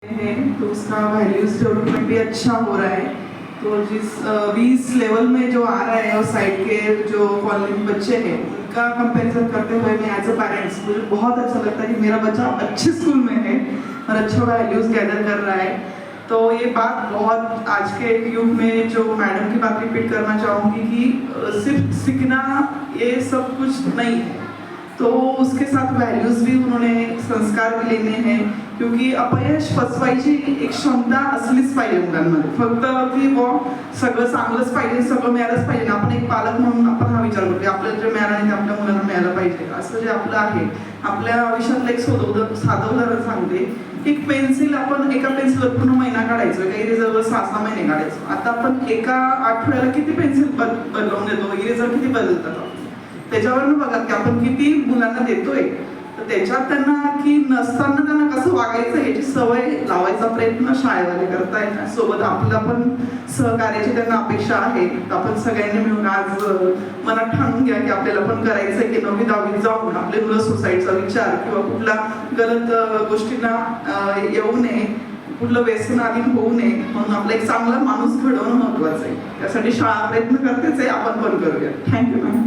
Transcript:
है तो उसका वैल्यूज डेवलपमेंट भी अच्छा हो रहा है। तो जिस 20 लेवल में जो आ रहा है और साइड के जो कॉलोनी बच्चे हैं उनका कंपैरिजन करते हुए मैं एज अ पेरेंट्स मुझे बहुत अच्छा लगता है कि मेरा बच्चा अच्छे स्कूल में है और अच्छा वैल्यूज गैदर कर रहा है। तो ये बात बहुत आज के युग में जो मैडम की बात रिपीट करना चाहूँगी कि सिर्फ सीखना ये सब कुछ नहीं है, तो उसके साथ व्हॅल्यूज भी उन्होंने संस्कार भी लेने हैं, क्योंकि अपयश फसवायची एक क्षमता असलीच पाहिजे मुलांमध्ये। फक्त की सगळं चांगलंच पाहिजे, सगळं मिळालंच पाहिजे, आपण एक पालक म्हणून आपण हा विचार करतो की आपल्याला जे मिळालं नाही ते आपल्या मुलांना मिळालं पाहिजे, असं जे आपलं आहे। आपल्या आयुष्यातलं एक साधं उदाहरण सांगते। एक पेन्सिल आपण एका पेन्सिलवर पूर्ण महिना काढायचो, एका इरेजरवर 6-6 महिने काढायचो। आता आपण एका आठवड्याला किती पेन्सिल बदलवून देतो, इरेजर किती बदलतात। त्याच्यावरून बघा की आपण किती मुलांना देतोय, तर त्याच्यात त्यांना की नसताना त्यांना कसं वागायचं याची सवय लावायचा प्रयत्न शाळेवाले करतायत। सोबत आपला पण सहकार्याची त्यांना अपेक्षा आहे। आपण सगळ्यांनी मिळून आज मनात ठाणून घ्या की आपल्याला पण करायचं की 9वी 10वीत जाऊन आपले मुलं सुसाईडचा विचार किंवा कुठला गलत गोष्टींना येऊ नये, कुठलं व्यसनाधीन होऊ नये, म्हणून आपला एक चांगला माणूस घडवणं महत्त्वाचं आहे। त्यासाठी शाळा प्रयत्न करतेच आहे, आपण पण करूया। Thank you ma'am.